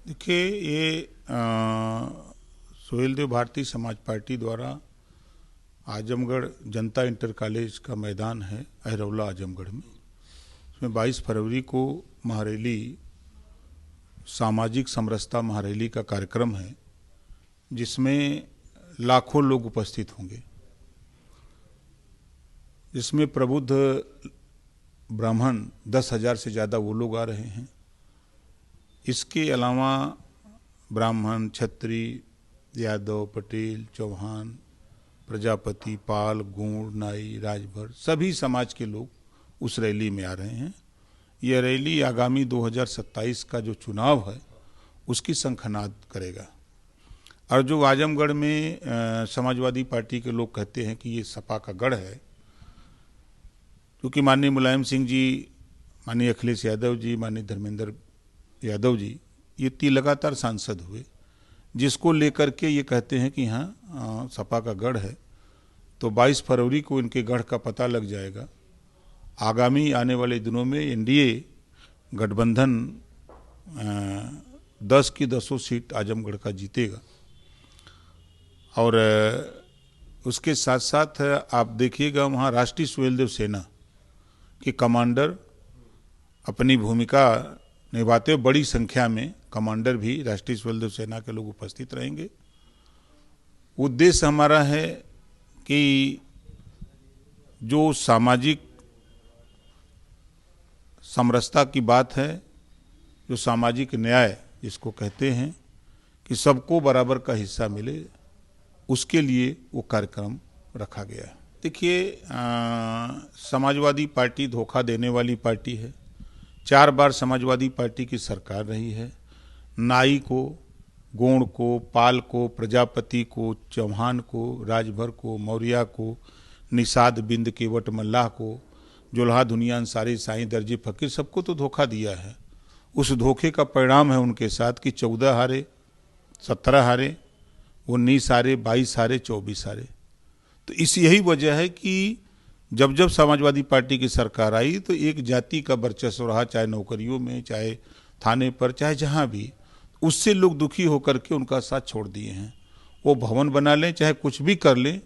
देखिए ये सुहेलदेव भारतीय समाज पार्टी द्वारा आजमगढ़ जनता इंटर कॉलेज का मैदान है अहरौला आजमगढ़ में। इसमें 22 फरवरी को महारैली सामाजिक समरसता महारैली का कार्यक्रम है, जिसमें लाखों लोग उपस्थित होंगे, जिसमें प्रबुद्ध ब्राह्मण 10,000 से ज़्यादा वो लोग आ रहे हैं। इसके अलावा ब्राह्मण, क्षत्रिय, यादव, पटेल, चौहान, प्रजापति, पाल, गोंड, नाई, राजभर सभी समाज के लोग उस रैली में आ रहे हैं। यह रैली आगामी 2027 का जो चुनाव है उसकी शंखनाद करेगा। और जो आजमगढ़ में समाजवादी पार्टी के लोग कहते हैं कि ये सपा का गढ़ है, क्योंकि माननीय मुलायम सिंह जी, माननीय अखिलेश यादव जी, माननीय धर्मेंद्र यादव जी ये लगातार सांसद हुए, जिसको लेकर के ये कहते हैं कि हाँ सपा का गढ़ है। तो 22 फरवरी को इनके गढ़ का पता लग जाएगा। आगामी आने वाले दिनों में एनडीए गठबंधन 10 की 10 सीट आजमगढ़ का जीतेगा। और उसके साथ साथ आप देखिएगा वहाँ राष्ट्रीय सुहेलदेव सेना के कमांडर अपनी भूमिका निभाते हुए बड़ी संख्या में कमांडर भी राष्ट्रीय सुहेलदेव सेना के लोग उपस्थित रहेंगे। उद्देश्य हमारा है कि जो सामाजिक समरसता की बात है, जो सामाजिक न्याय जिसको कहते हैं कि सबको बराबर का हिस्सा मिले, उसके लिए वो कार्यक्रम रखा गया है। देखिए समाजवादी पार्टी धोखा देने वाली पार्टी है। 4 बार समाजवादी पार्टी की सरकार रही है। नाई को, गोंड को, पाल को, प्रजापति को, चौहान को, राजभर को, मौर्या को, निषाद, बिंद, केवट, मल्लाह को, जुल्हा, दुनिया, अंसारी, साईं, दर्जी, फकीर सबको तो धोखा दिया है। उस धोखे का परिणाम है उनके साथ कि 14 हारे, 17 हारे, 19 हारे, 22 हारे, 24 हारे। तो इस यही वजह है कि जब जब समाजवादी पार्टी की सरकार आई तो एक जाति का वर्चस्व रहा, चाहे नौकरियों में, चाहे थाने पर, चाहे जहाँ भी। उससे लोग दुखी होकर के उनका साथ छोड़ दिए हैं। वो भवन बना लें, चाहे कुछ भी कर लें,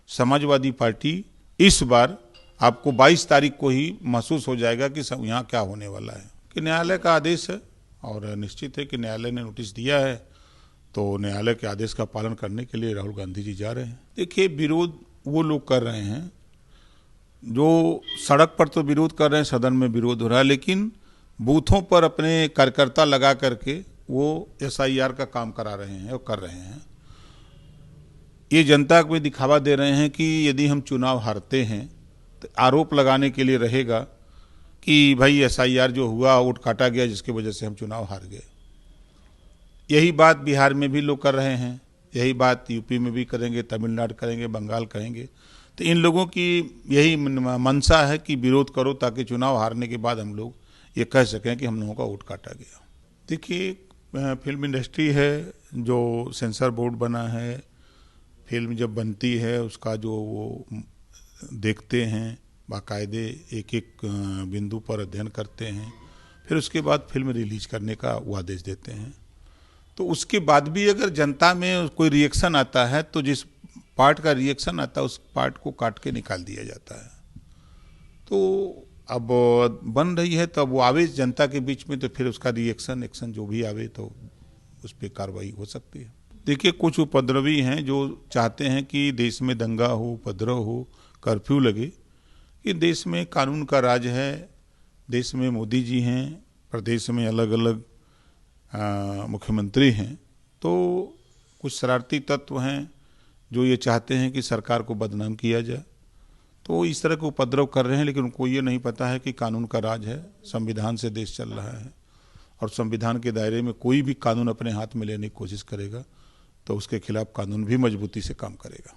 समाजवादी पार्टी इस बार आपको 22 तारीख को ही महसूस हो जाएगा कि सब यहाँ क्या होने वाला है। कि न्यायालय का आदेश है और निश्चित है कि न्यायालय ने नोटिस दिया है, तो न्यायालय के आदेश का पालन करने के लिए राहुल गांधी जी जा रहे हैं। देखिए विरोध वो लोग कर रहे हैं जो सड़क पर तो विरोध कर रहे हैं, सदन में विरोध हो रहा है, लेकिन बूथों पर अपने कार्यकर्ता लगा करके वो SIR का काम करा रहे हैं और कर रहे हैं। ये जनता को दिखावा दे रहे हैं कि यदि हम चुनाव हारते हैं तो आरोप लगाने के लिए रहेगा कि भाई SIR जो हुआ, वोट काटा गया, जिसकी वजह से हम चुनाव हार गए। यही बात बिहार में भी लोग कर रहे हैं, यही बात यूपी में भी करेंगे, तमिलनाडु करेंगे, बंगाल करेंगे। तो इन लोगों की यही मंशा है कि विरोध करो ताकि चुनाव हारने के बाद हम लोग ये कह सकें कि हम लोगों का वोट काटा गया। देखिए फिल्म इंडस्ट्री है, जो सेंसर बोर्ड बना है, फिल्म जब बनती है उसका जो वो देखते हैं, बाकायदे एक एक बिंदु पर अध्ययन करते हैं, फिर उसके बाद फिल्म रिलीज करने का वो आदेश देते हैं। तो उसके बाद भी अगर जनता में कोई रिएक्शन आता है तो जिस पार्ट का रिएक्शन आता है उस पार्ट को काट के निकाल दिया जाता है। तो अब बन रही है तो अब वो आवे जनता के बीच में, तो फिर उसका रिएक्शन एक्शन जो भी आवे तो उस पर कार्रवाई हो सकती है। देखिए कुछ उपद्रवी हैं जो चाहते हैं कि देश में दंगा हो, उपद्रव हो, कर्फ्यू लगे। कि देश में कानून का राज है, देश में मोदी जी हैं, प्रदेश में अलग अलग मुख्यमंत्री हैं। तो कुछ शरारती तत्व हैं जो ये चाहते हैं कि सरकार को बदनाम किया जाए, तो इस तरह के उपद्रव कर रहे हैं। लेकिन उनको ये नहीं पता है कि कानून का राज है, संविधान से देश चल रहा है, और संविधान के दायरे में कोई भी कानून अपने हाथ में लेने की कोशिश करेगा तो उसके खिलाफ कानून भी मजबूती से काम करेगा।